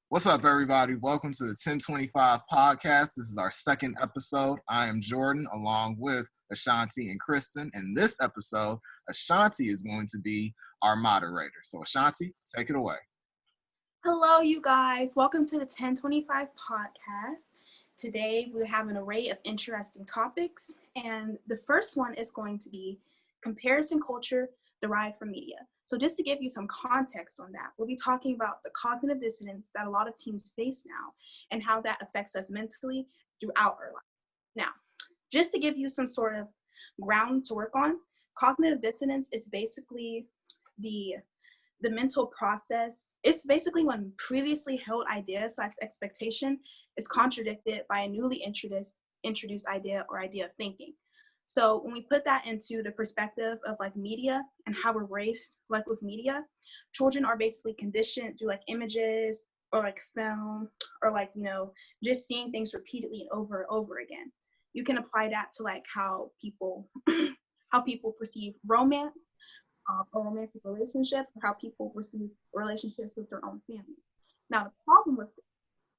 What's up, everybody? Welcome to the 1025 podcast. This is our second episode. I am Jordan, along with Achonti and Kristen. And this episode, Achonti is going to be our moderator. So, Achonti, take it away. Hello, you guys. Welcome to the 1025 podcast. Today, we have an array of interesting topics. And the first one is going to be comparison culture derived from media. So just to give you some context on that, we'll be talking about the cognitive dissonance that a lot of teens face now and how that affects us mentally throughout our life. Now, just to give you some sort of ground to work on, cognitive dissonance is basically the mental process. It's basically when previously held ideas slash expectation is contradicted by a newly introduced idea or idea of thinking. So when we put that into the perspective of like media and how we're raised, like with media, children are basically conditioned through like images or like film or like, just seeing things repeatedly and over again. You can apply that to like how people perceive romance or romantic relationships, or how people perceive relationships with their own family. Now, the problem with it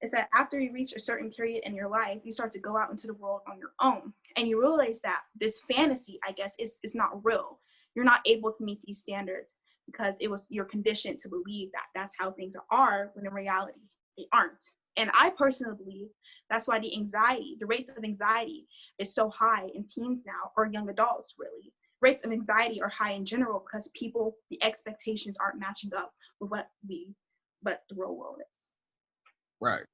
is that after you reach a certain period in your life, you start to go out into the world on your own, and you realize that this fantasy, I guess, is not real. You're not able to meet these standards because you're conditioned to believe that that's how things are, when in reality, they aren't. And I personally believe that's why the rates of anxiety is so high in teens now, or young adults, really. Rates of anxiety are high in general because the expectations aren't matching up with what the real world is. Right.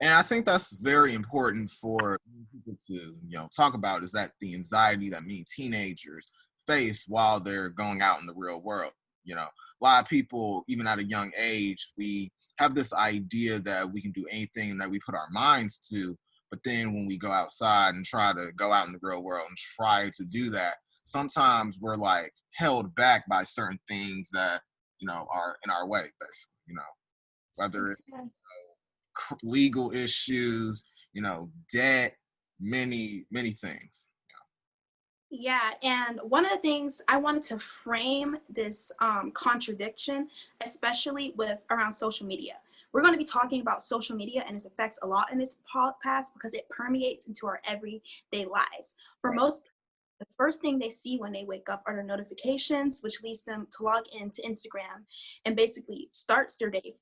And I think that's very important for people to, talk about, is that the anxiety that many teenagers face while they're going out in the real world. A lot of people, even at a young age, we have this idea that we can do anything that we put our minds to. But then when we go outside and try to go out in the real world and try to do that, sometimes we're like held back by certain things that, are in our way, basically, whether it's legal issues, debt, many things. Yeah, and one of the things I wanted to frame this contradiction, especially with around social media. We're going to be talking about social media and its effects a lot in this podcast because it permeates into our everyday lives. For most, the first thing they see when they wake up are their notifications, which leads them to log into Instagram and basically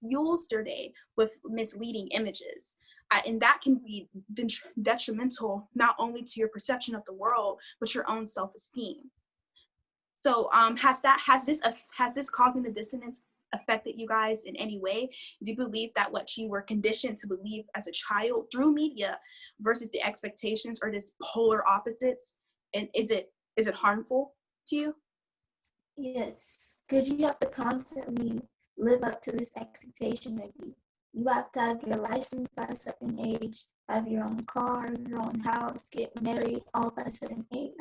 fuels their day with misleading images. And that can be detrimental not only to your perception of the world, but your own self-esteem. So has this cognitive dissonance affected you guys in any way? Do you believe that what you were conditioned to believe as a child through media versus the expectations are just polar opposites? And is it harmful to you? Yes, because you have to constantly live up to this expectation of you. You have to have your license by a certain age, have your own car, your own house, get married, all by a certain age.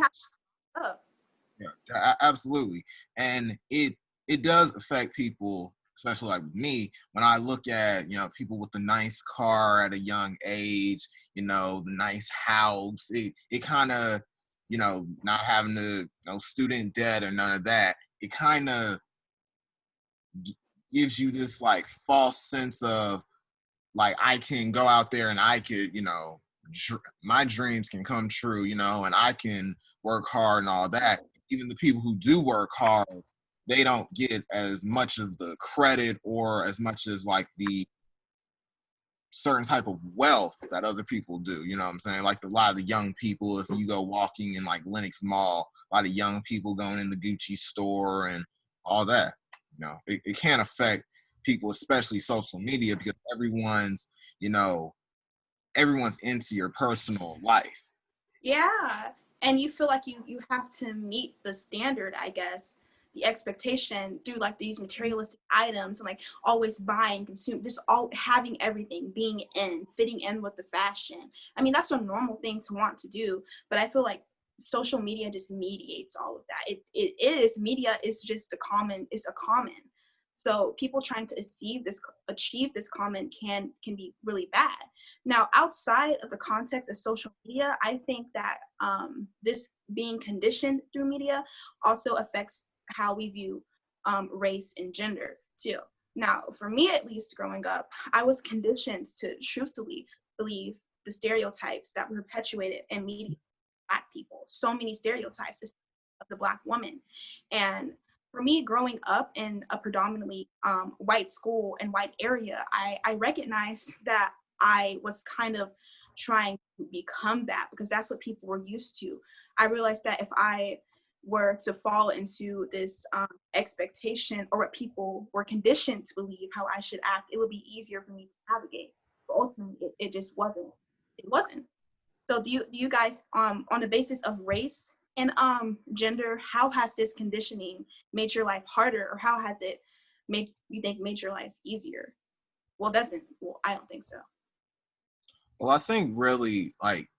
Oh. Yeah, absolutely. And it does affect people, especially like me, when I look at, people with the nice car at a young age, the nice house, it kind of, not having the student debt or none of that, it kind of gives you this like false sense of like, I can go out there and I could, my dreams can come true, and I can work hard and all that. Even the people who do work hard, they don't get as much of the credit or as much as like the certain type of wealth that other people do. You know what I'm saying? Like a lot of the young people, if you go walking in like Lenox Mall, a lot of young people going in the Gucci store and all that. It can affect people, especially social media, because everyone's into your personal life. Yeah, and you feel like you have to meet the standard, I guess, the expectation through like these materialistic items and like always buying, consume, just all having everything, fitting in with the fashion. I mean, that's a normal thing to want to do, but I feel like social media just mediates all of that. Media is just a common. So people trying to achieve this common can be really bad. Now, outside of the context of social media, I think that this being conditioned through media also affects how we view race and gender too. Now, for me at least, growing up, I was conditioned to truthfully believe the stereotypes that were perpetuated in media. Black people, so many stereotypes of the Black woman. And for me, growing up in a predominantly white school and white area, I recognized that I was kind of trying to become that because that's what people were used to. I realized that if I were to fall into this expectation or what people were conditioned to believe how I should act, it would be easier for me to navigate. But ultimately, it just wasn't. It wasn't. So do you guys on the basis of race and gender, how has this conditioning made your life harder, or how has it made your life easier? Well, it doesn't. Well, I don't think so. Well, I think really like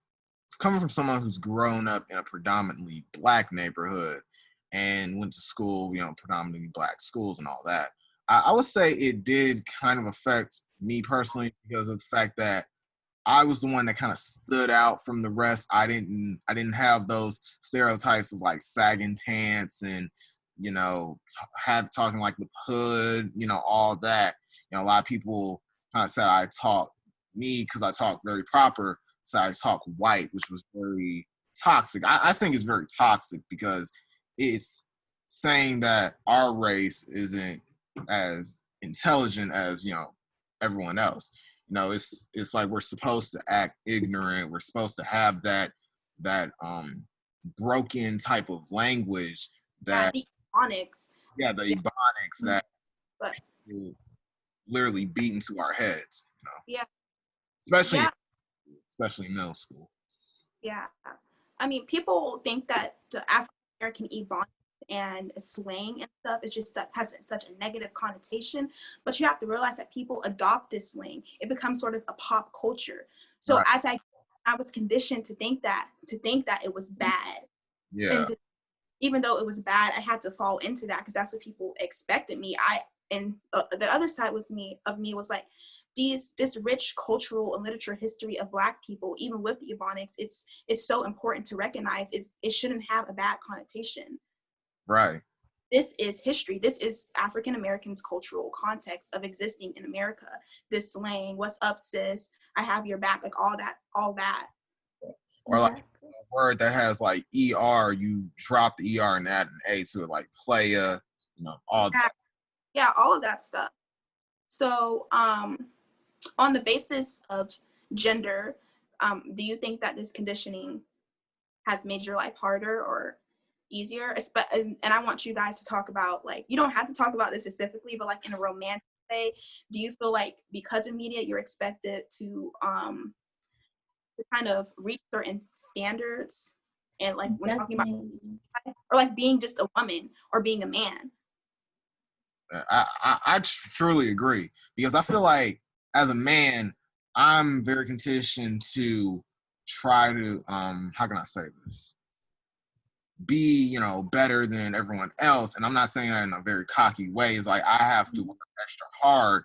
coming from someone who's grown up in a predominantly Black neighborhood and went to school, predominantly Black schools and all that, I would say it did kind of affect me personally because of the fact that I was the one that kind of stood out from the rest. I didn't have those stereotypes of like sagging pants and have talking like with hood, all that. A lot of people kind of said I talk me because I talk very proper. So I talk white, which was very toxic. I think it's very toxic because it's saying that our race isn't as intelligent as everyone else. It's like we're supposed to act ignorant. We're supposed to have that broken type of language Yeah, that the ebonics. the Yeah, ebonics that but will literally beat into our heads, yeah, especially yeah, especially in middle school. yeah. I mean, people think that the African American ebonics and slang and stuff is just has such a negative connotation, but you have to realize that people adopt this slang. It becomes sort of a pop culture. So Right. as I was conditioned to think that it was bad, Yeah. and even though it was bad, I had to fall into that because that's what people expected me. And the other side was me was like, this rich cultural and literature history of Black people, even with the Ebonics, it's so important to recognize. It shouldn't have a bad connotation. Right. This is history. This is African Americans' cultural context of existing in America. This slang, "What's up, sis? I have your back," like all that. Or like Exactly. a word that has like ER, you drop the ER and add an A to it, like playa, all Yeah, that. yeah, all of that stuff. So, on the basis of gender, do you think that this conditioning has made your life harder or easier? And I want you guys to talk about, like, you don't have to talk about this specifically, but like in a romantic way, do you feel like because of media you're expected to kind of reach certain standards, and like when talking about, Definitely. or like being just a woman or being a man? I truly agree because I feel like as a man, I'm very conditioned to try to how can I say this? Be better than everyone else, and I'm not saying that in a very cocky way. It's like I have to work extra hard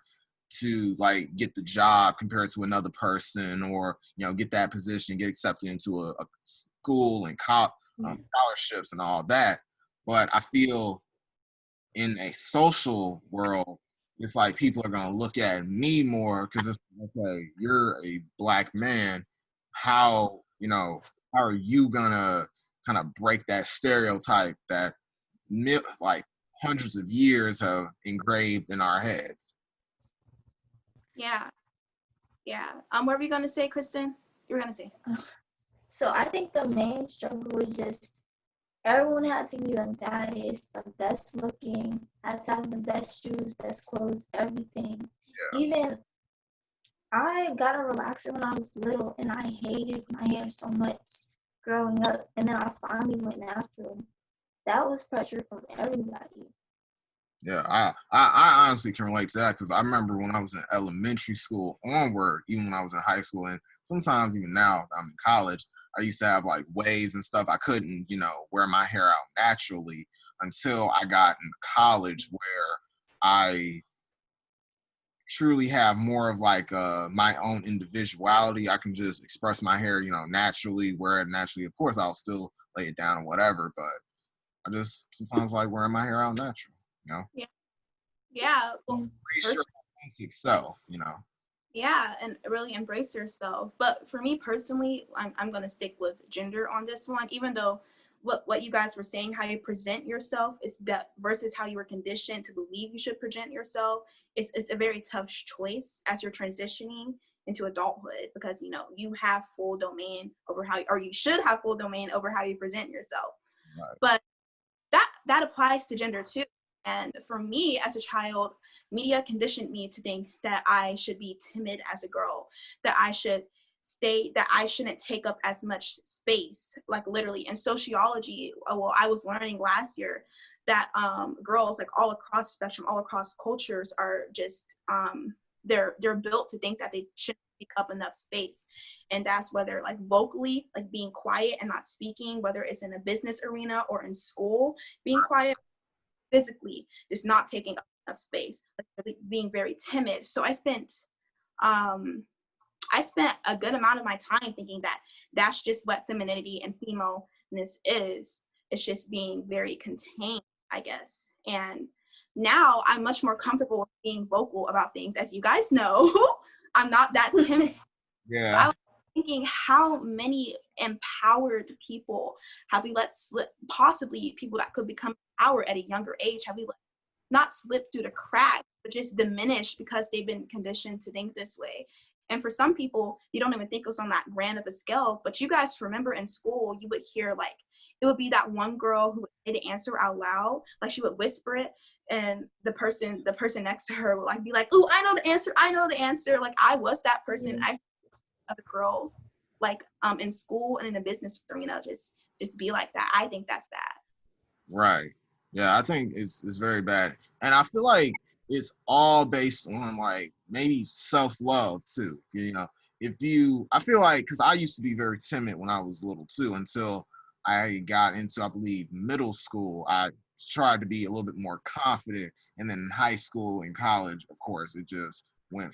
to like get the job compared to another person, or get that position, get accepted into a school and scholarships and all that. But I feel in a social world, it's like people are gonna look at me more because it's okay. You're a Black man. How how are you gonna kind of break that stereotype that like hundreds of years have engraved in our heads? Yeah, yeah. What were you gonna say, Kristen? You were gonna say. So I think the main struggle was just everyone had to be the baddest, the best looking, had to have the best shoes, best clothes, everything. Yeah. Even I got a relaxer when I was little and I hated my hair so much growing up, and then I finally went natural. That was pressure from everybody. Yeah, I honestly can relate to that because I remember when I was in elementary school onward, even when I was in high school, and sometimes even now I'm in college, I used to have like waves and stuff. I couldn't, wear my hair out naturally until I got in college where I truly have more of like my own individuality. I can just express my hair, naturally, wear it naturally. Of course, I'll still lay it down or whatever, but I just sometimes like wearing my hair out natural. Yeah. Yeah. Well, Embrace your first, authentic self, yeah, and really embrace yourself. But for me personally, I'm gonna stick with gender on this one, even though what you guys were saying, how you present yourself is that versus how you were conditioned to believe you should present yourself. It's a very tough choice as you're transitioning into adulthood, because you have full domain over how, or you should have full domain over how you present yourself. Right. But that applies to gender too. And for me as a child, media conditioned me to think that I should be timid as a girl, that I shouldn't take up as much space, like literally. In sociology, well, I was learning last year that girls, like all across the spectrum, all across cultures, are just they're built to think that they shouldn't take up enough space. And that's whether like vocally, like being quiet and not speaking, whether it's in a business arena or in school, being quiet, physically just not taking up enough space, like really being very timid. So um I spent a good amount of my time thinking that that's just what femininity and femaleness is. It's just being very contained, I guess. And now I'm much more comfortable with being vocal about things. As you guys know, I'm not that timid. But I Yeah. was thinking, how many empowered people have we let slip, possibly people that could become empowered at a younger age, have we let not slip through the cracks, but just diminish because they've been conditioned to think this way. And for some people, you don't even think it was on that grand of a scale. But you guys remember in school, you would hear like, it would be that one girl who would say the answer out loud, like she would whisper it, and the person next to her would like be like, "Ooh, I know the answer. I know the answer." Like I was that person. I've seen other girls like in school and in the business arena just be like that. I think that's bad. Right. Yeah, I think it's very bad. And I feel like it's all based on like maybe self-love too. If you I feel like cuz I used to be very timid when I was little too until I got into I believe middle school. I tried to be a little bit more confident, and then in high school and college, of course, it just went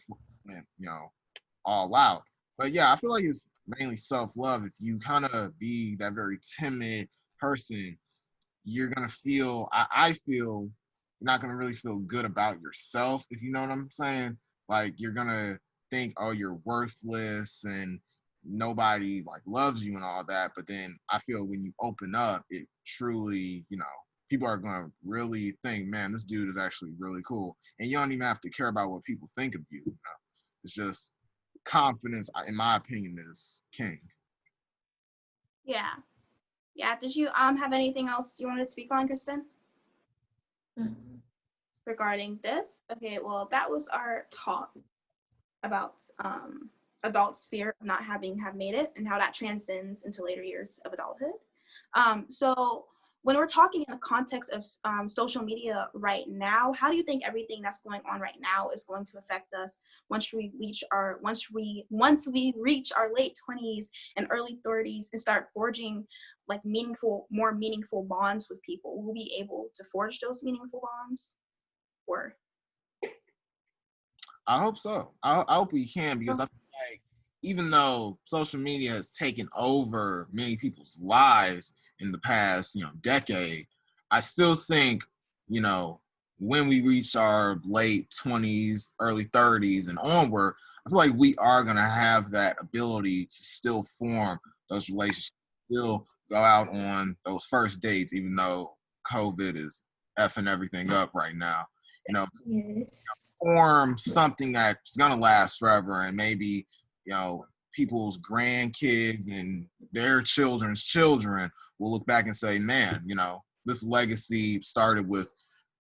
all out. But yeah, I feel like it's mainly self-love. If you kind of be that very timid person, you're gonna feel I feel you're not gonna really feel good about yourself, if you know what I'm saying. Like you're gonna think, oh, you're worthless and nobody like loves you and all that. But then I feel when you open up, it truly, people are gonna really think, man, this dude is actually really cool. And you don't even have to care about what people think of you. It's just confidence, in my opinion, is king. Yeah. Yeah. Did you have anything else you wanted to speak on, Kristen, regarding this? Okay, well, that was our talk about adults' fear of not having have made it and how that transcends into later years of adulthood. So when we're talking in the context of social media right now, how do you think everything that's going on right now is going to affect us once we reach our late 20s and early 30s and start forging like more meaningful bonds with people? Will we be able to forge those meaningful bonds? Or I hope so. I hope we can, because I feel like even though social media has taken over many people's lives in the past, decade, I still think, you know, when we reach our late 20s, early 30s and onward, I feel like we are going to have that ability to still form those relationships, still go out on those first dates, even though COVID is effing everything up right now. You know, Yes. form something that's gonna last forever, and maybe people's grandkids and their children's children will look back and say, man, this legacy started with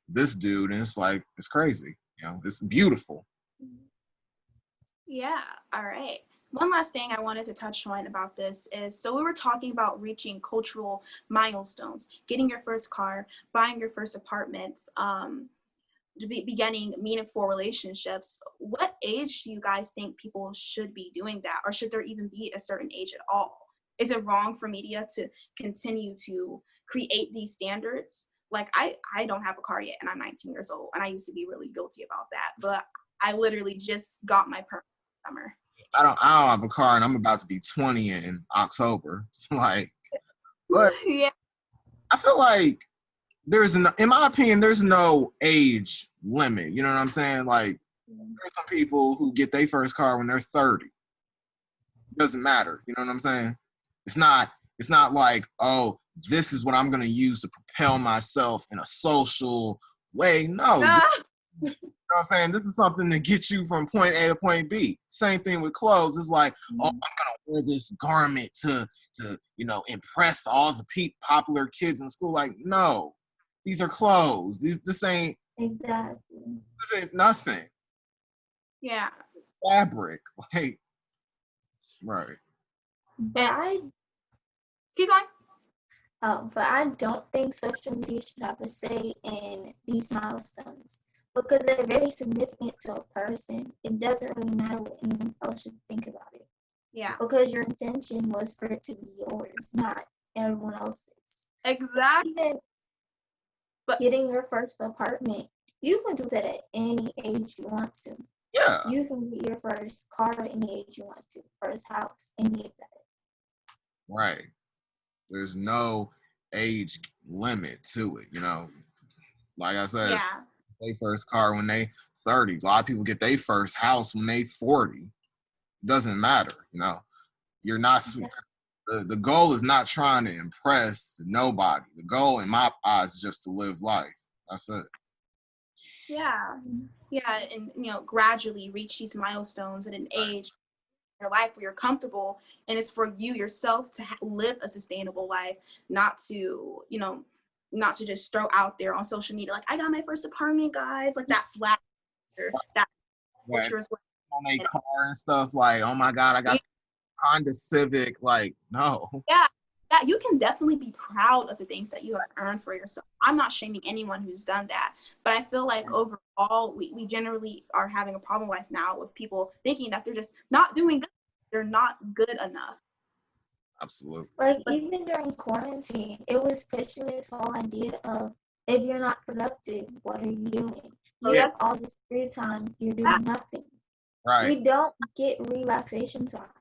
this dude, and it's like it's crazy. It's beautiful. yeah, all right. One last thing I wanted to touch on about this is, so we were talking about reaching cultural milestones, getting your first car, buying your first apartment, beginning meaningful relationships. What age do you guys think people should be doing that? Or should there even be a certain age at all? Is it wrong for media to continue to create these standards? Like I don't have a car yet and I'm 19 years old, and I used to be really guilty about that. But I literally just got my permit this summer. I don't have a car, and I'm about to be 20 in October. So like, but Yeah. I feel like in my opinion, there's no age limit. You know what I'm saying? Like, there's some people who get their first car when they're 30. It doesn't matter. You know what I'm saying? It's not like, oh, this is what I'm gonna use to propel myself in a social way. No, you Ah, know what I'm saying? This is something to get you from point A to point B. Same thing with clothes. It's like, oh, I'm gonna wear this garment to impress all the popular kids in school. Like, no, these are clothes. Exactly. This ain't nothing. yeah. It's fabric. Like, right. But I Keep going. but I don't think social media should have a say in these milestones because they're very significant to a person. It doesn't really matter what anyone else should think about it Yeah. because your intention was for it to be yours, not everyone else's. Exactly. Even But getting your first apartment, you can do that at any age you want to. Yeah. You can get your first car at any age you want to, first house, any of that. Right. There's no age limit to it, Like I said, yeah. they first car when they 30. A lot of people get their first house when they 40. Doesn't matter, You're not the goal is not trying to impress nobody. The goal in my eyes is just to live life. That's it. Yeah. Yeah. And, gradually reach these milestones at an age in your life where you're comfortable. And it's for you yourself to live a sustainable life, not to, not to just throw out there on social media, like, I got my first apartment, guys, like that flat, that Right. culture is what. On a car and stuff like, oh my God, I got Honda Civic. Like, no. Yeah. Yeah, you can definitely be proud of the things that you have earned for yourself. I'm not shaming anyone who's done that, but I feel like overall, we generally are having a problem life now with people thinking that they're just not doing good. They're not good enough. Absolutely. Like even during quarantine, it was pushing this whole idea of if you're not productive, what are you doing? You Yeah. have all this free time, you're Yeah. doing nothing. Right. We don't get relaxation time.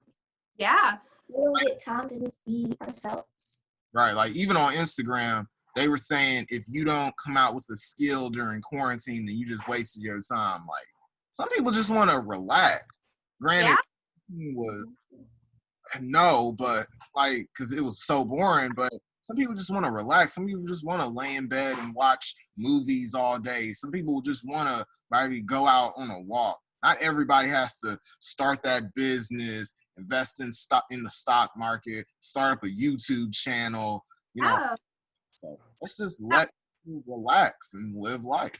Yeah. We don't get time to just be ourselves. Right. Like even on Instagram, they were saying if you don't come out with a skill during quarantine, then you just wasted your time. Like some people just want to relax. Granted, it was no, but like because it was so boring. But some people just want to relax. Some people just want to lay in bed and watch movies all day. Some people just want to maybe go out on a walk. Not everybody has to start that business, invest in the stock market, start up a YouTube channel. Yeah. So let's just let you relax and live life.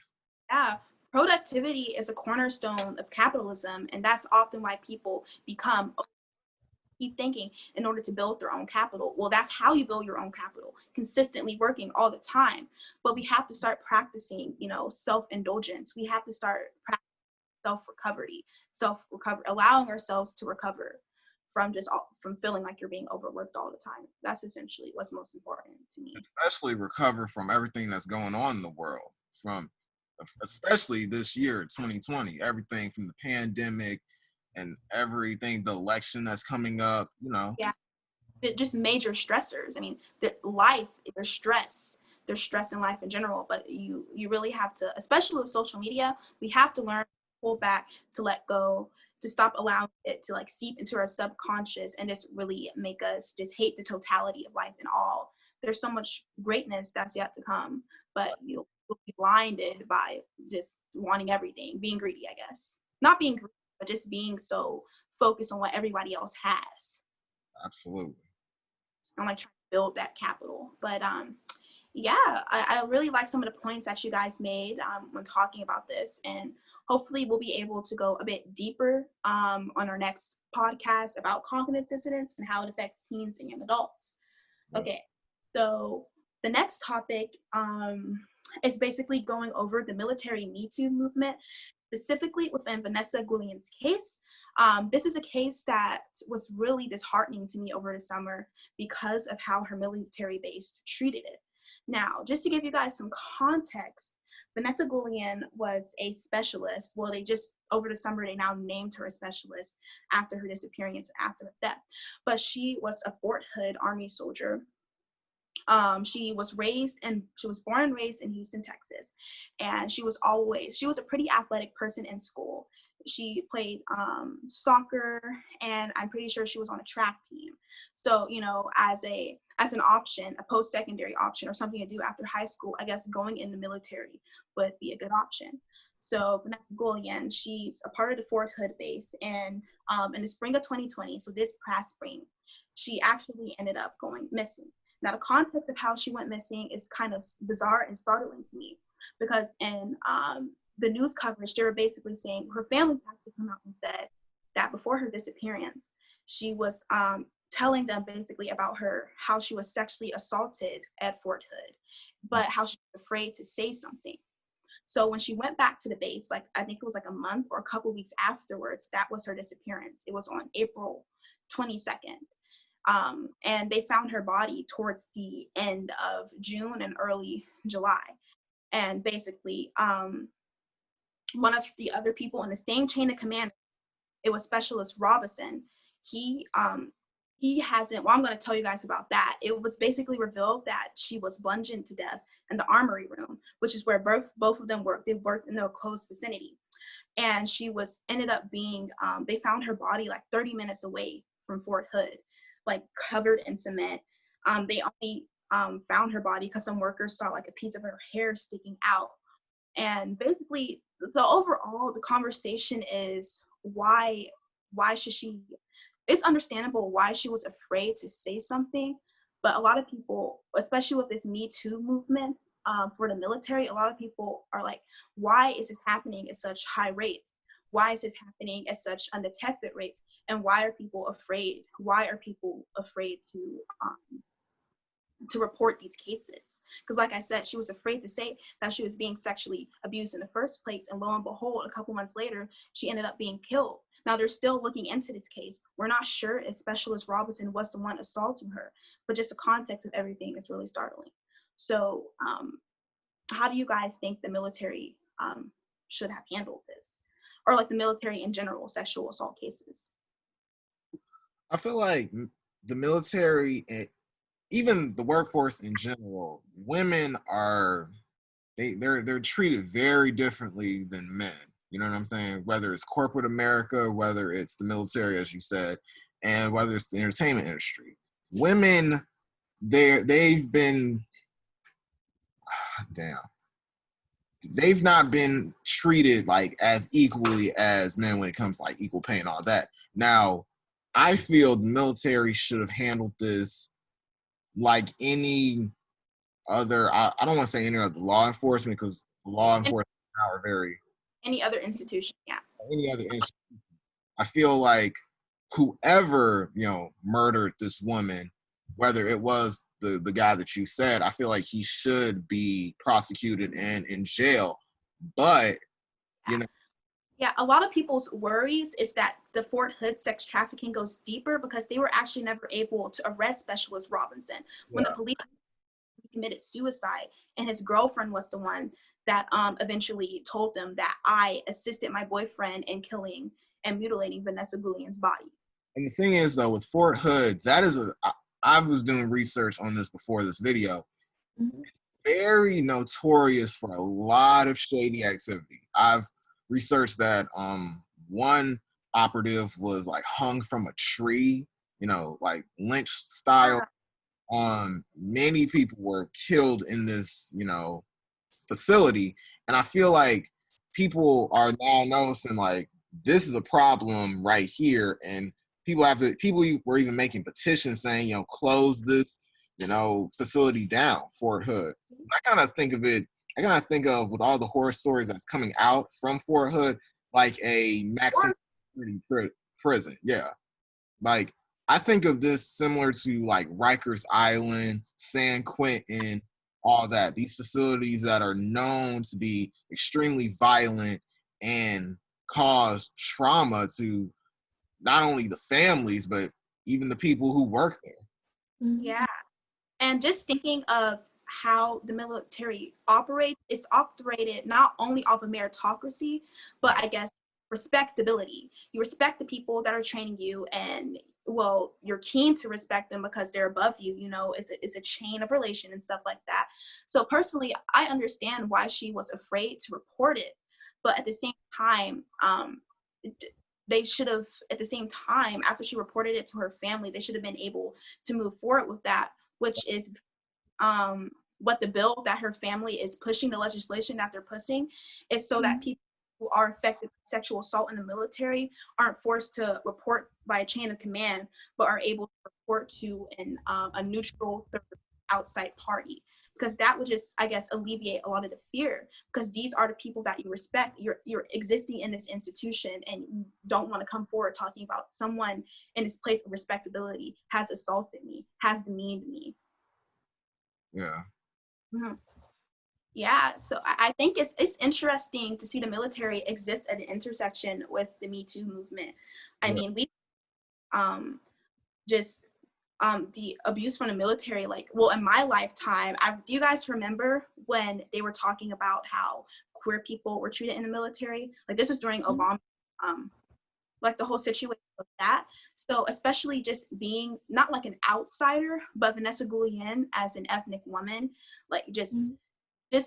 Yeah. Productivity is a cornerstone of capitalism, and that's often why people keep thinking in order to build their own capital. Well, that's how you build your own capital, consistently working all the time. But we have to start practicing, self-indulgence. We have to start practicing self-recovery, allowing ourselves to recover from from feeling like you're being overworked all the time. That's essentially what's most important to me. Especially recover from everything that's going on in the world, especially this year, 2020, everything from the pandemic and everything, the election that's coming up, Yeah. Just major stressors. I mean, there's stress in life in general, but you really have to, especially with social media, we have to learn to pull back, to let go, to stop allowing it to like seep into our subconscious and just really make us just hate the totality of life and all. There's so much greatness that's yet to come, but you'll be blinded by just wanting everything, being greedy, I guess. Not being greedy, but just being so focused on what everybody else has. Absolutely. I'm like trying to build that capital. But yeah, I really like some of the points that you guys made when talking about this, and hopefully we'll be able to go a bit deeper on our next podcast about cognitive dissonance and how it affects teens and young adults. Okay, so the next topic is basically going over the military Me Too movement, specifically within Vanessa Gullian's case. This is a case that was really disheartening to me over the summer because of how her military base treated it. Now, just to give you guys some context, Vanessa Gullian was a specialist. Well, over the summer, they now named her a specialist after her disappearance, after her death. But she was a Fort Hood Army soldier She was born and raised in Houston, Texas, and she was a pretty athletic person in school. She played soccer, and I'm pretty sure she was on a track team. So, as an option, a post-secondary option or something to do after high school, I guess going in the military would be a good option. So Vanessa Goulian, she's a part of the Fort Hood base, and in the spring of 2020, so this past spring, she actually ended up going missing. Now, the context of how she went missing is kind of bizarre and startling to me, because in the news coverage, they were basically saying her family's actually come out and said that before her disappearance, she was telling them basically about how she was sexually assaulted at Fort Hood, but how she was afraid to say something. So when she went back to the base, like I think it was like a month or a couple weeks afterwards, that was her disappearance. It was on April 22nd. And they found her body towards the end of June and early July. And basically, one of the other people in the same chain of command, it was Specialist Robinson. He hasn't, well, I'm going to tell you guys about that. It was basically revealed that she was bludgeoned to death in the armory room, which is where both of them worked. They worked in a close vicinity. And she ended up being, they found her body like 30 minutes away from Fort Hood, like covered in cement. They only found her body because some workers saw like a piece of her hair sticking out. And basically, so overall, the conversation is why should she, it's understandable why she was afraid to say something, but a lot of people, especially with this Me Too movement for the military, a lot of people are like, why is this happening at such high rates? Why is this happening at such undetected rates? And why are people afraid? Why are people afraid to report these cases? Because like I said, she was afraid to say that she was being sexually abused in the first place, and lo and behold, a couple months later, she ended up being killed. Now they're still looking into this case. We're not sure if Specialist Robinson was the one assaulting her, but just the context of everything is really startling. So how do you guys think the military should have handled this? Or like the military in general, sexual assault cases? I feel like the military and even the workforce in general, women are they're treated very differently than men. You know what I'm saying? Whether it's corporate America, whether it's the military, as you said, and whether it's the entertainment industry. Women, they've been damn. They've not been treated like as equally as men when it comes to like equal pay and all that. Now, I feel the military should have handled this like any other, I don't want to say any other law enforcement, because law enforcement now are very Any other institution, yeah. any other institution. I feel like whoever murdered this woman, whether it was the guy that you said, I feel like he should be prosecuted and in jail. But yeah, a lot of people's worries is that the Fort Hood sex trafficking goes deeper because they were actually never able to arrest Specialist Robinson. When the police committed suicide, and his girlfriend was the one that eventually told them that I assisted my boyfriend in killing and mutilating Vanessa Goulian's body. And the thing is, though, with Fort Hood, I was doing research on this before this video. Mm-hmm. It's very notorious for a lot of shady activity. I've researched that one operative was like hung from a tree, like lynch style. Many people were killed in this, facility. And I feel like people are now noticing like this is a problem right here. And people were even making petitions saying, close this, facility down, Fort Hood. I kind of think of with all the horror stories that's coming out from Fort Hood, like a maximum security prison. Yeah. Like, I think of this similar to like Rikers Island, San Quentin, all that. These facilities that are known to be extremely violent and cause trauma to not only the families, but even the people who work there. Yeah. And just thinking of how the military operates, it's operated not only off of meritocracy, but I guess respectability. You respect the people that are training you, and well, you're keen to respect them because they're above you, you know, it's a chain of relation and stuff like that. So personally, I understand why she was afraid to report it, but at the same time, they should have, at the same time, after she reported it to her family, they should have been able to move forward with that, which is what the bill that her family is pushing, the legislation that they're pushing, is so that people who are affected by sexual assault in the military aren't forced to report by a chain of command, but are able to report to a neutral third outside party. Because that would just, I guess, alleviate a lot of the fear. Because these are the people that you respect. You're existing in this institution, and you don't want to come forward talking about someone in this place of respectability has assaulted me, has demeaned me. Yeah. Mm-hmm. Yeah, so I think it's interesting to see the military exist at an intersection with the Me Too movement. I mean, we just the abuse from the military, like, well, in my lifetime, do you guys remember when they were talking about how queer people were treated in the military? Like, this was during Obama, like the whole situation of that. So especially just being not like an outsider, but Vanessa Guillen as an ethnic woman, like just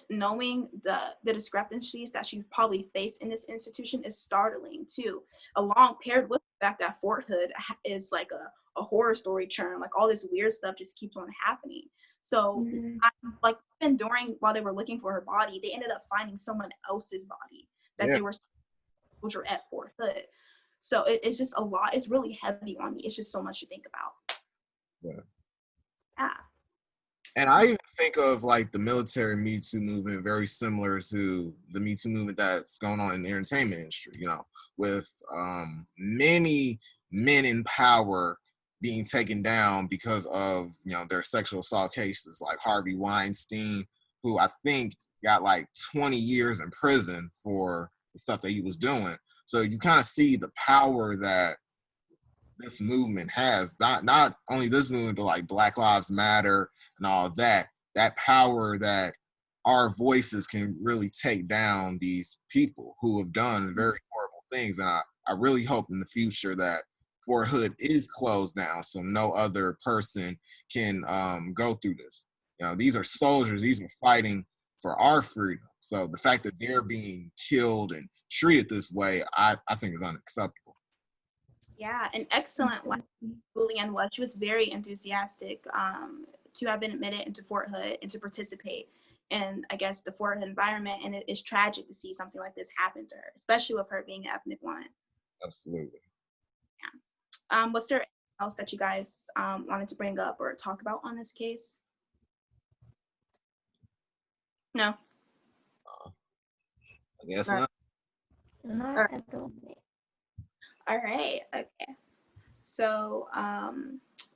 knowing the discrepancies that she probably faced in this institution is startling too, along paired with the fact that Fort Hood is like a horror story churn, like all this weird stuff just keeps on happening. So like even during while they were looking for her body, they ended up finding someone else's body that they were at Fort Hood. So it's just a lot. It's really heavy on me. It's just so much to think about. Yeah. And I even think of like the military Me Too movement very similar to the Me Too movement that's going on in the entertainment industry, you know, with many men in power being taken down because of, you know, their sexual assault cases, like Harvey Weinstein, who I think got like 20 years in prison for the stuff that he was doing. So you kind of see the power that this movement has, not only this movement, but like Black Lives Matter and all that power that our voices can really take down these people who have done very horrible things. And I really hope in the future that Fort Hood is closed down so no other person can go through this. You know, these are soldiers, these are fighting for our freedom. So the fact that they're being killed and treated this way, I think is unacceptable. Yeah, an excellent wife, Julianne was. She was very enthusiastic to have been admitted into Fort Hood and to participate in, I guess, the Fort Hood environment. And it is tragic to see something like this happen to her, especially with her being an ethnic woman. Absolutely. Yeah. Was there anything else that you guys wanted to bring up or talk about on this case? No. I guess not. Not at the moment. All right. Okay. So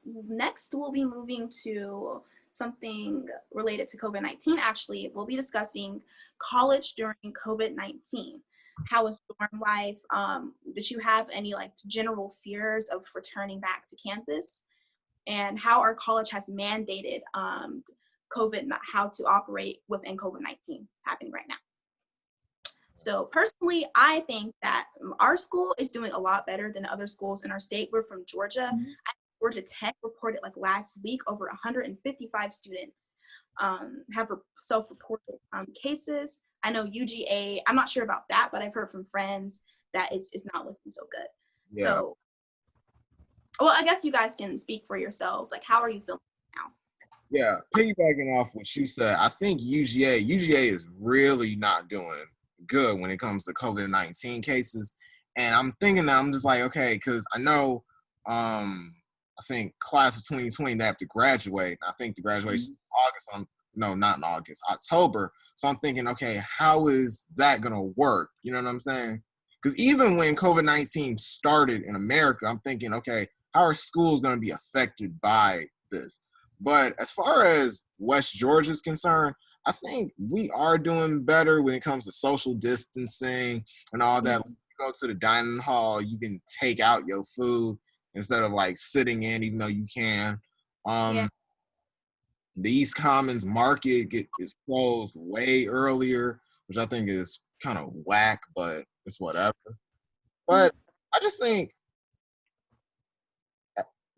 next we'll be moving to something related to COVID-19. Actually, we'll be discussing college during COVID-19. How was dorm life? Did you have any like general fears of returning back to campus? And how our college has mandated COVID, how to operate within COVID-19 happening right now. So personally, I think that our school is doing a lot better than other schools in our state. We're from Georgia. Georgia Tech reported like last week over 155 students have self-reported cases. I know UGA, I'm not sure about that, but I've heard from friends that it's not looking so good. Yeah. So, well, I guess you guys can speak for yourselves. Like, how are you feeling now? Yeah, piggybacking off what you said, I think UGA is really not doing good when it comes to COVID-19 cases. And I'm thinking now, I'm just like, okay, because I know, I think class of 2020, they have to graduate. I think the graduation is August. No, not in August, October. So I'm thinking, okay, how is that going to work? You know what I'm saying? Because even when COVID-19 started in America, I'm thinking, okay, how are schools going to be affected by this? But as far as West Georgia is concerned, I think we are doing better when it comes to social distancing and all that. When you go to the dining hall, you can take out your food instead of like sitting in, even though you can. The East Commons Market is closed way earlier, which I think is kind of whack, but it's whatever. But I just think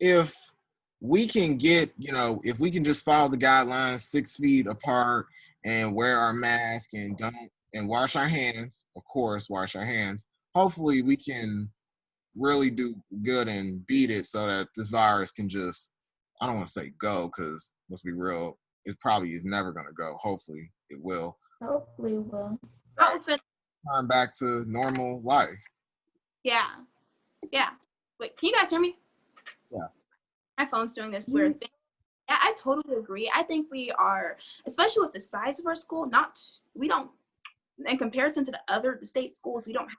if we can get, if we can just follow the guidelines 6 feet apart and wear our mask and don't and wash our hands, of course, wash our hands. Hopefully, we can really do good and beat it so that this virus can just, I don't want to say go, because let's be real, it probably is never going to go. Hopefully it will. Hopefully it will. Time back to normal life. Yeah. Wait, can you guys hear me? Yeah. My phone's doing this weird thing. Yeah, I totally agree. I think we are, especially with the size of our school, we don't, in comparison to the state schools, we don't have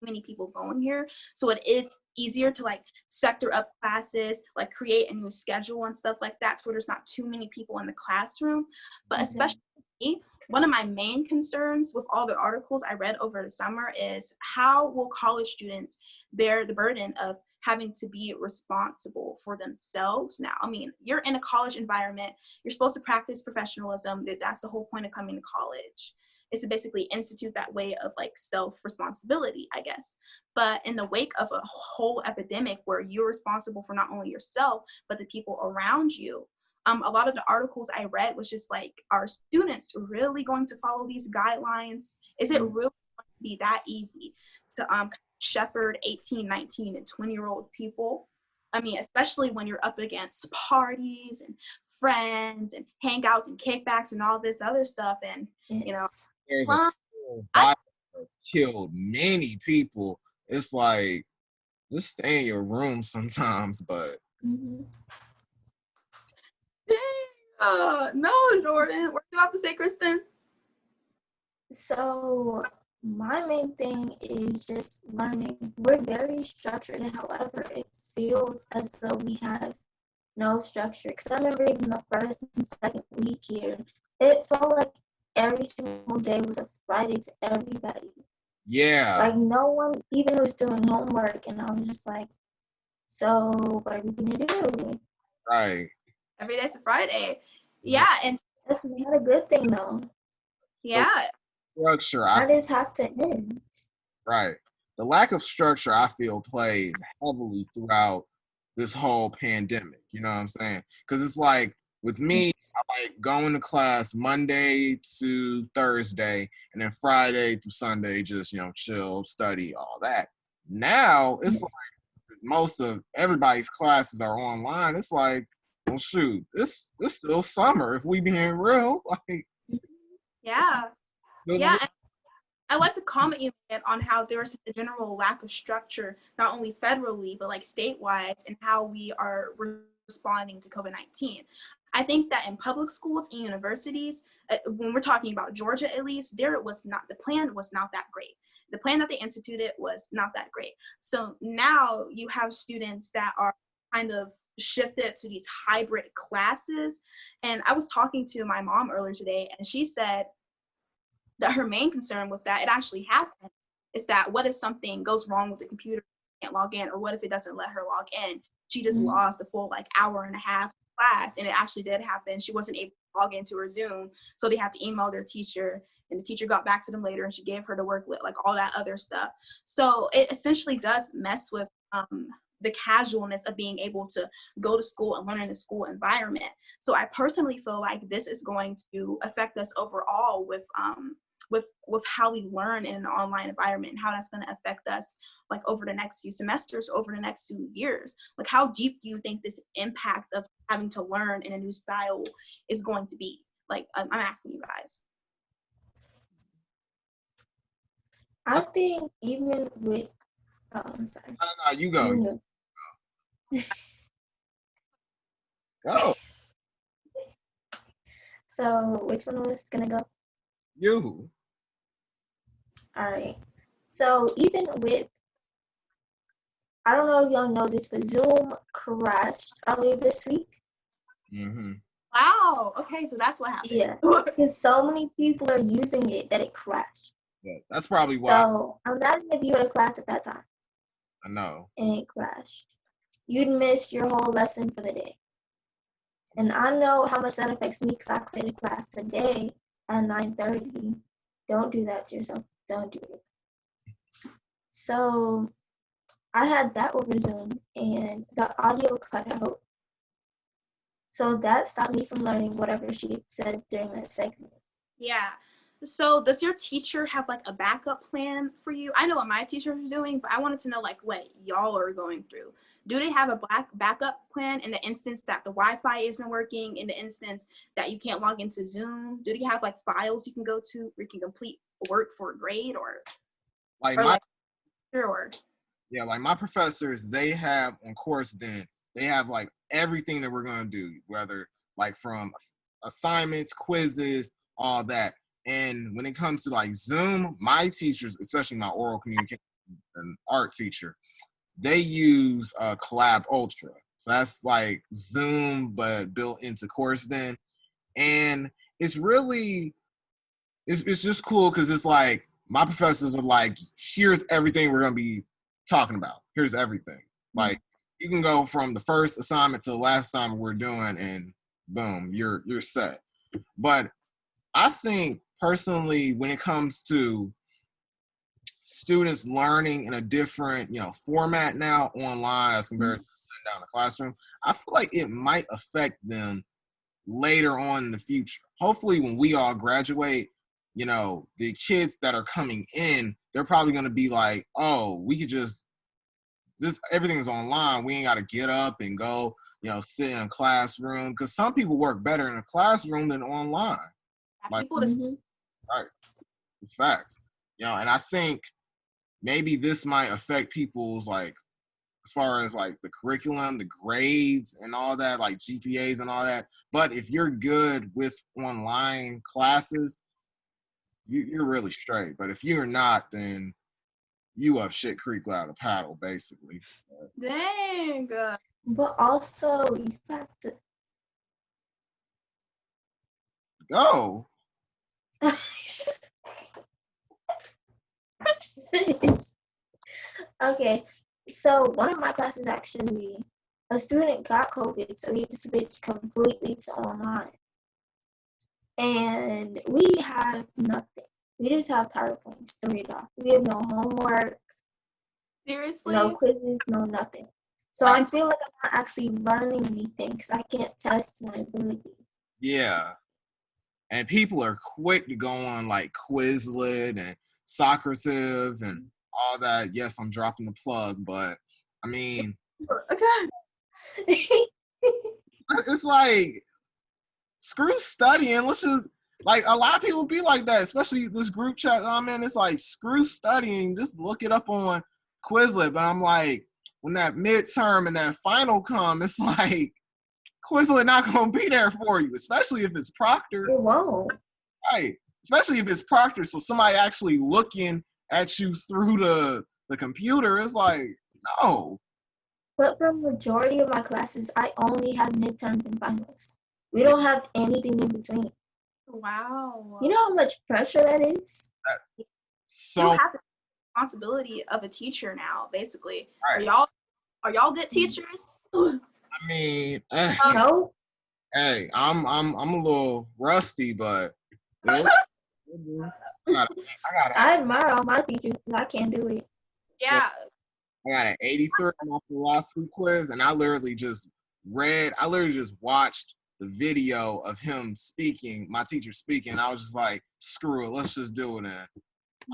many people going here, so it is easier to like sector up classes, like create a new schedule and stuff like that, so there's not too many people in the classroom. But especially me, one of my main concerns with all the articles I read over the summer is how will college students bear the burden of having to be responsible for themselves now. I mean, you're in a college environment, you're supposed to practice professionalism. That's the whole point of coming to college, is to basically institute that way of like self-responsibility, I guess. But in the wake of a whole epidemic where you're responsible for not only yourself, but the people around you, a lot of the articles I read was just like, are students really going to follow these guidelines? Is it really going to be that easy to shepherd 18, 19, and 20-year-old people? I mean, especially when you're up against parties and friends and hangouts and kickbacks and all this other stuff. And, There's a virus that's killed many people. It's like, just stay in your room sometimes, but. No, Jordan. What are you about to say, Kristen? So my main thing is just learning. We're very structured, however, it feels as though we have no structure. Because I remember even the first and second week here, it felt like every single day was a Friday to everybody. Yeah. Like no one even was doing homework, and I was just like, so what are we gonna do? Right. Every day's a Friday. Yeah, and that's not a good thing though. Yeah. Structure. I just have to end. Right. The lack of structure, I feel, plays heavily throughout this whole pandemic. You know what I'm saying? Because it's like, with me, I like going to class Monday to Thursday, and then Friday through Sunday, just, chill, study, all that. Now, it's like, most of everybody's classes are online. It's like, well, shoot, it's still summer, if we being real. Like, yeah. And I like to comment you on how there's a general lack of structure, not only federally, but like statewide, and how we are responding to COVID-19. I think that in public schools and universities, when we're talking about Georgia at least, the plan was not that great. The plan that they instituted was not that great. So now you have students that are kind of shifted to these hybrid classes. And I was talking to my mom earlier today, and she said that her main concern with that, it actually happened, is that what if something goes wrong with the computer, can't log in, or what if it doesn't let her log in? She just lost a full hour and a half class, and it actually did happen. She wasn't able to log into her Zoom, so they had to email their teacher, and the teacher got back to them later, and she gave her the work, all that other stuff. So it essentially does mess with the casualness of being able to go to school and learn in a school environment. So I personally feel like this is going to affect us overall with how we learn in an online environment, and how that's going to affect us over the next few semesters, over the next 2 years. How deep do you think this impact of having to learn in a new style is going to be? I'm asking you guys. I think even with I'm sorry. No, you go. Go. So which one was gonna go? You. All right. So even with, I don't know if y'all know this, but Zoom crashed earlier this week. Mm-hmm. Wow. Okay, so that's what happened. Yeah, because so many people are using it that it crashed. Yeah, that's probably why. So imagine if you had a class at that time. I know. And it crashed. You'd miss your whole lesson for the day. And I know how much that affects me, because I stayed in class today at 9:30. Don't do that to yourself. Don't do it. So I had that over Zoom, and the audio cut out. So that stopped me from learning whatever she had said during that segment. Yeah. So does your teacher have like a backup plan for you? I know what my teacher was doing, but I wanted to know like what y'all are going through. Do they have a backup plan in the instance that the Wi-Fi isn't working, in the instance that you can't log into Zoom? Do they have like files you can go to where you can complete work for a grade Like or my like or Yeah, like my professors, they have on course then, they have like everything that we're gonna do, whether like from assignments, quizzes, all that. And when it comes to like Zoom, my teachers, especially my oral communication and art teacher, they use Collab Ultra. So that's like Zoom but built into course then. And it's really it's just cool because it's like my professors are like, here's everything we're gonna be talking about. Here's everything. Like you can go from the first assignment to the last assignment we're doing, and boom, you're set. But I think personally, when it comes to students learning in a different, format now online as compared to sitting down in the classroom, I feel like it might affect them later on in the future. Hopefully, when we all graduate, the kids that are coming in, they're probably going to be like, oh, we could just, everything's online. We ain't got to get up and go, sit in a classroom. Because some people work better in a classroom than online. Like, people just right. It's facts. And I think maybe this might affect people's, like, as far as like the curriculum, the grades and all that, like GPAs and all that. But if you're good with online classes, you're really straight. But if you're not, then you up shit creek without a paddle, basically. dang. But also, you have to. Go. Okay, so one of my classes actually, a student got COVID, so he had to switch completely to online. And we have nothing. We just have PowerPoints to read off. We have no homework, Seriously? no quizzes, no nothing. So I feel like I'm not actually learning anything because I can't test my ability. Yeah. And people are quick to go on like Quizlet and Socrative and all that. Yes, I'm dropping the plug, but I mean, Okay. it's like, screw studying. Let's just, like, a lot of people be like that, especially this group chat I'm in. It's like, screw studying. Just look it up on Quizlet. But I'm like, when that midterm and that final come, it's like, Quizlet not going to be there for you, especially if it's Proctor. It won't. Right. Especially if it's Proctor. So somebody actually looking at you through the computer. It's like, no. But for majority of my classes, I only have midterms and finals. We don't have anything in between. Wow. You know how much pressure that is? So you have the responsibility of a teacher now, basically. Right. Are y'all good teachers? I mean, No. hey, I'm a little rusty, but I I admire all my teachers, but I can't do it. Yeah. I got an 83 on my philosophy quiz, and I literally just watched the video of him speaking, my teacher speaking. I was just like, screw it, let's just do it. And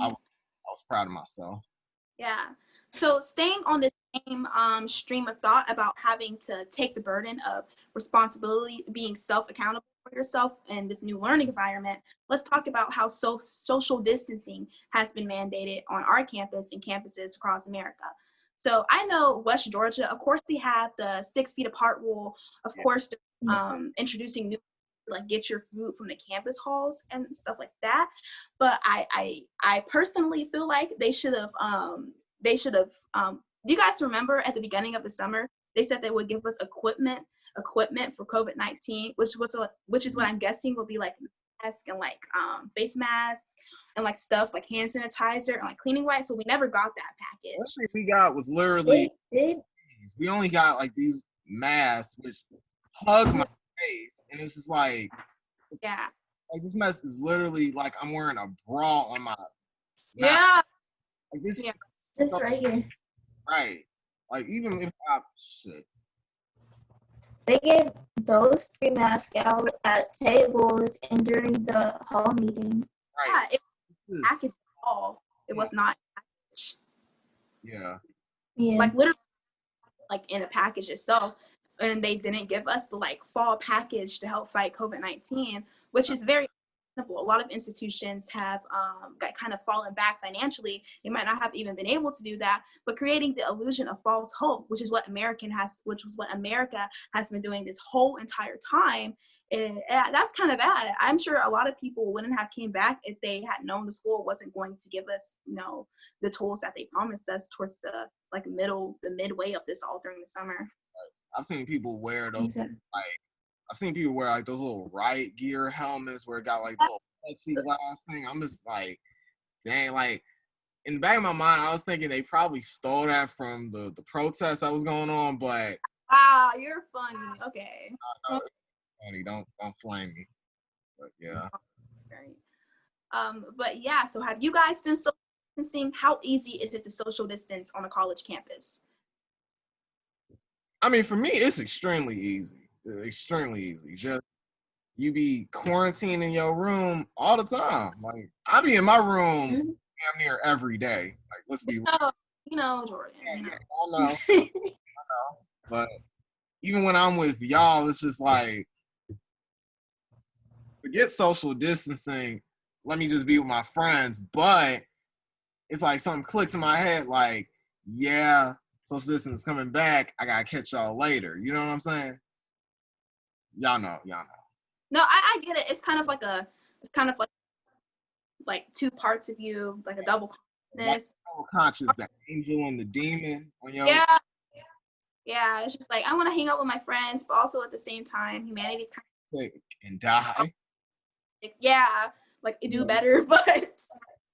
I was proud of myself. Yeah. So staying on the same stream of thought about having to take the burden of responsibility, being self-accountable for yourself in this new learning environment, let's talk about how social distancing has been mandated on our campus and campuses across America. So I know West Georgia, of course, they have the 6 feet apart rule. Of course, introducing new, like, get your food from the campus halls and stuff like that. But I personally feel like they should have do you guys remember at the beginning of the summer they said they would give us equipment for COVID-19, which is what I'm guessing will be like masks and like face masks and like stuff like hand sanitizer and like cleaning wipes. So we never got that package. One thing we got was literally, we only got like these masks which hug my face, and it's just like, yeah, like this mask is literally like I'm wearing a bra on my mouth. Yeah. Like this. Yeah. It's right here. Right. Like even if I shit. They gave those free masks out at tables and during the hall meeting. Right. Yeah, it was packaged at all. It was not packaged. Yeah. Yeah. Like literally like in a package itself. And they didn't give us the like fall package to help fight COVID-19, which is very simple. A lot of institutions have got kind of fallen back financially. They might not have even been able to do that, but creating the illusion of false hope, which was what America has been doing this whole entire time. That's kind of bad. I'm sure a lot of people wouldn't have came back if they had known the school wasn't going to give us, the tools that they promised us towards the midway of this all during the summer. I've seen people wear those Exactly. like those little riot gear helmets where it got like the little plexiglass thing. I'm just like, dang, like in the back of my mind, I was thinking they probably stole that from the protest that was going on, but Wow, you're funny. Okay. honey, don't flame me. But yeah. Right. But yeah, so have you guys been social distancing? How easy is it to social distance on a college campus? I mean, for me, it's extremely easy. Extremely easy. Just you be quarantined in your room all the time. Like I be in my room damn near every day. Like let's be real. Jordan. Yeah, I know. But even when I'm with y'all, it's just like forget social distancing. Let me just be with my friends. But it's like something clicks in my head. Like, yeah, social distance is coming back. I gotta catch y'all later. You know what I'm saying? Y'all know. No, I get it. It's kind of like two parts of you, like a double consciousness. Conscious, the angel and the demon on your Yeah. It's just like I want to hang out with my friends, but also at the same time, humanity's kind sick and die. of like do better, but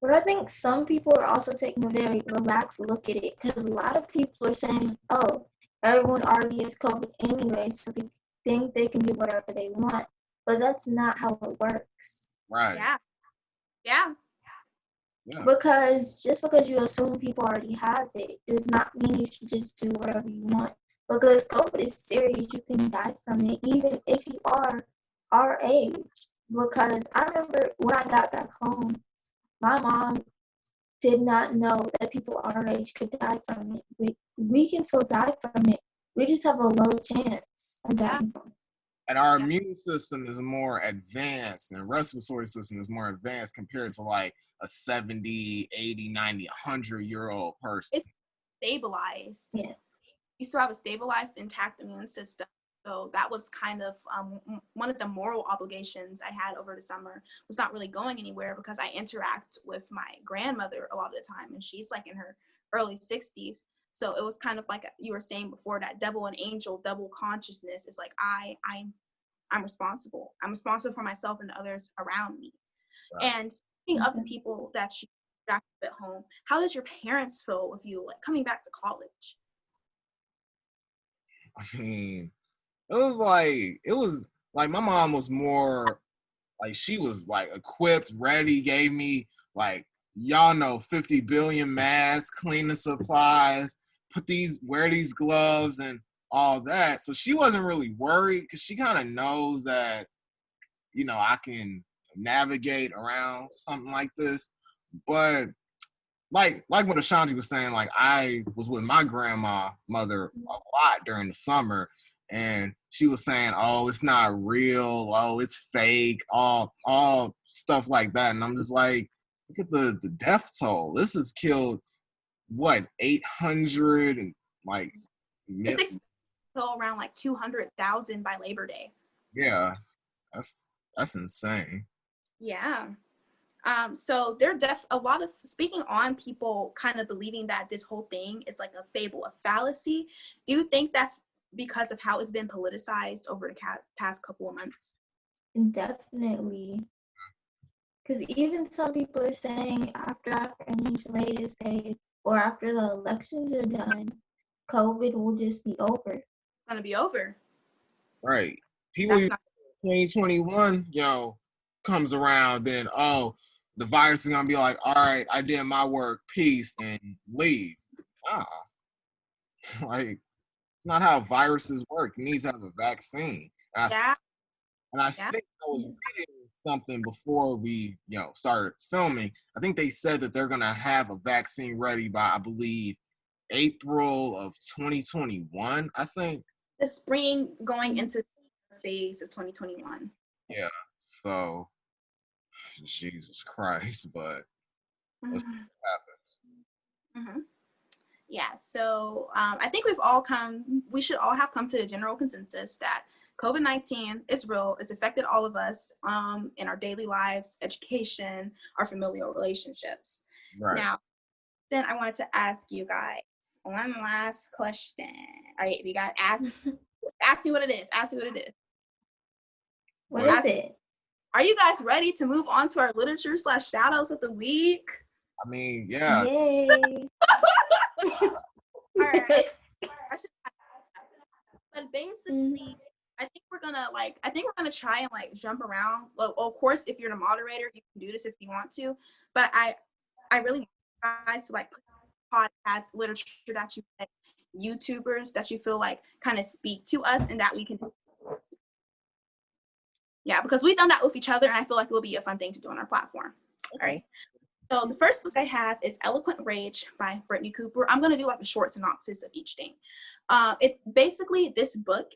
But I think some people are also taking a very relaxed look at it because a lot of people are saying, oh, everyone already has COVID anyway, so they think they can do whatever they want. But that's not how it works. Right. Yeah. Because just because you assume people already have it does not mean you should just do whatever you want. Because COVID is serious, you can die from it, even if you are our age. Because I remember when I got back home, my mom did not know that people our age could die from it. We can still die from it. We just have a low chance of dying from it. And our immune system is more advanced and respiratory system is more advanced compared to like a 70, 80, 90, 100-year-old person. It's stabilized. Yeah. You still have a stabilized, intact immune system. So that was kind of one of the moral obligations I had over the summer was not really going anywhere because I interact with my grandmother a lot of the time, and she's like in her early 60s. So it was kind of like you were saying before, that devil and angel double consciousness is like I'm responsible. I'm responsible for myself and others around me. Right. And speaking of the people that you interact with at home, how does your parents feel with you like coming back to college? I mean, it was like my mom was more like she was like equipped, ready, gave me like y'all know 50 billion masks, cleaning supplies, wear these gloves and all that. So she wasn't really worried because she kind of knows that, I can navigate around something like this. But like what Achonti was saying, like I was with my grandmother a lot during the summer, and she was saying, "Oh, it's not real. Oh, it's fake. All stuff like that." And I'm just like, look at the death toll. This has killed what 800 and like it's expected to go around like 200,000 by Labor Day. Yeah, that's insane. Yeah. So there a lot of speaking on people kind of believing that this whole thing is like a fable, a fallacy. Do you think that's because of how it's been politicized over the past couple of months? Definitely. Because even some people are saying after our financial aid is paid or after the elections are done, COVID will just be over. It's going to be over. Right. People 2021, comes around, then, the virus is going to be like, all right, I did my work, peace, and leave. Like, it's not how viruses work. You need to have a vaccine. Yeah, And I yeah. think I was reading something before we, started filming. I think they said that they're gonna have a vaccine ready by, I believe, April of 2021. I think. The spring going into the phase of 2021. Yeah. So, Jesus Christ, but let's see Mhm. what happens. Mhm. Yeah, so I think we should all have come to the general consensus that COVID-19 is real, it's affected all of us in our daily lives, education, our familial relationships. Right. Now, then I wanted to ask you guys one last question. All right, you got ask me what it is. Ask me what it is. What is it? Are you guys ready to move on to our literature / shout outs of the week? I mean, yeah. Yay. All right. But basically, I think we're gonna try and like jump around. Well, of course, if you're the moderator, you can do this if you want to. But I really want you guys to like put podcast literature that you like, YouTubers that you feel like kind of speak to us and that we can. Yeah, because we've done that with each other, and I feel like it will be a fun thing to do on our platform. All right. So the first book I have is Eloquent Rage by Brittany Cooper. I'm going to do like a short synopsis of each thing. It basically, this book,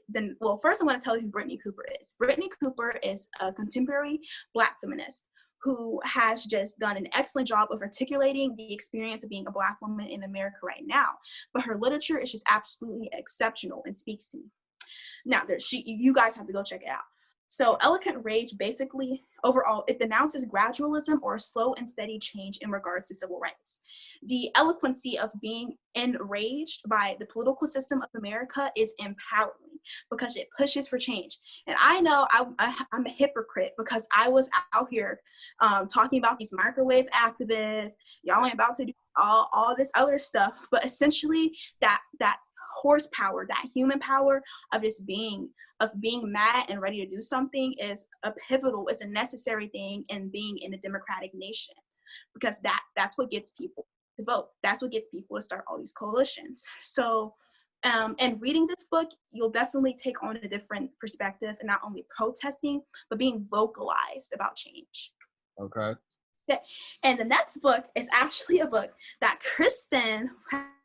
first I'm going to tell you who Brittany Cooper is. Brittany Cooper is a contemporary Black feminist who has just done an excellent job of articulating the experience of being a Black woman in America right now. But her literature is just absolutely exceptional and speaks to me. Now, you guys have to go check it out. So Eloquent Rage, basically, overall, it denounces gradualism or a slow and steady change in regards to civil rights. The eloquency of being enraged by the political system of America is empowering because it pushes for change. And I know I'm a hypocrite because I was out here talking about these microwave activists. Y'all ain't about to do all this other stuff, but essentially that horsepower, that human power of just being mad and ready to do something is a necessary thing in being in a democratic nation, because that's what gets people to vote. That's what gets people to start all these coalitions. So and reading this book, you'll definitely take on a different perspective and not only protesting, but being vocalized about change. Okay. And the next book is actually a book that Kristen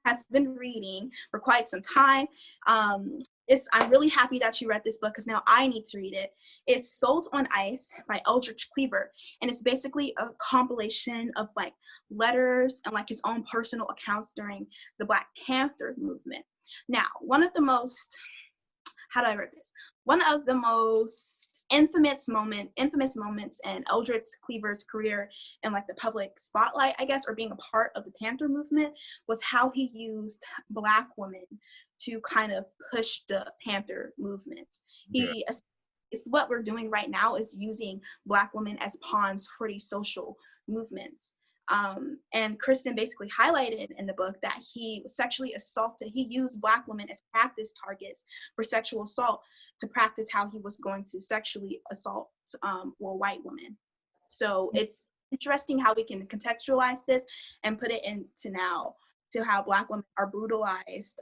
has been reading for quite some time. I'm really happy that you read this book because now I need to read it. It's Souls on Ice by Eldridge Cleaver. And it's basically a compilation of like letters and like his own personal accounts during the Black Panther movement. Now, one of the most infamous moments in Eldridge Cleaver's career in like the public spotlight, I guess, or being a part of the Panther movement, was how he used Black women to kind of push the Panther movement. It's what we're doing right now, is using Black women as pawns for these social movements. And Kristen basically highlighted in the book that he was sexually assaulted. He used Black women as practice targets for sexual assault to practice how he was going to sexually assault white women. So it's interesting how we can contextualize this and put it into now to how Black women are brutalized.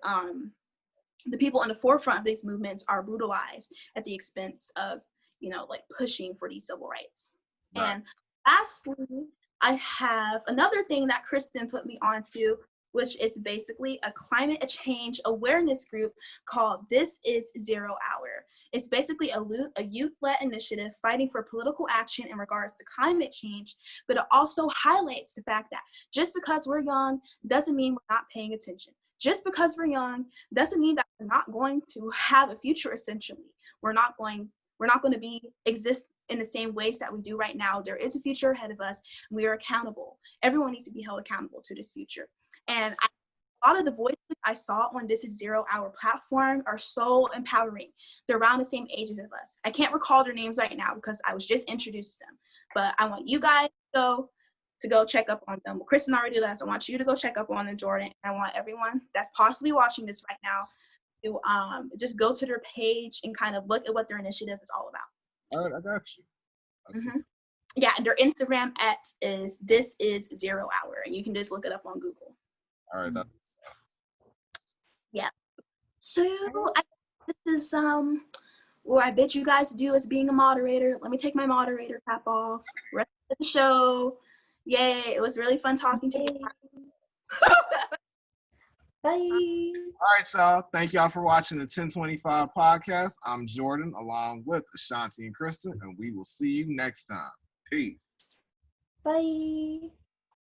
The people in the forefront of these movements are brutalized at the expense of, like pushing for these civil rights. Right. And lastly, I have another thing that Kristen put me onto, which is basically a climate change awareness group called This Is 0 Hour. It's basically a youth-led initiative fighting for political action in regards to climate change, but it also highlights the fact that just because we're young doesn't mean we're not paying attention. Just because we're young doesn't mean that we're not going to have a future, essentially. We're not going to exist in the same ways that we do right now. There is a future ahead of us. We are accountable. Everyone needs to be held accountable to this future. And a lot of the voices I saw on This Is 0 Hour platform are so empowering. They're around the same ages as us. I can't recall their names right now because I was just introduced to them. But I want you guys to go check up on them. Well, Kristen already does. I want you to go check up on them, Jordan. I want everyone that's possibly watching this right now to just go to their page and kind of look at what their initiative is all about. All right, I got you. Mm-hmm. Yeah, and their Instagram is This Is 0 Hour, and you can just look it up on Google. All right. Yeah. So this is what I bid you guys to do as being a moderator. Let me take my moderator cap off. Rest of the show. Yay! It was really fun talking to you. Bye. All right, y'all. Thank y'all for watching the 1025 podcast. I'm Jordan, along with Achonti and Kristen, and we will see you next time. Peace. Bye.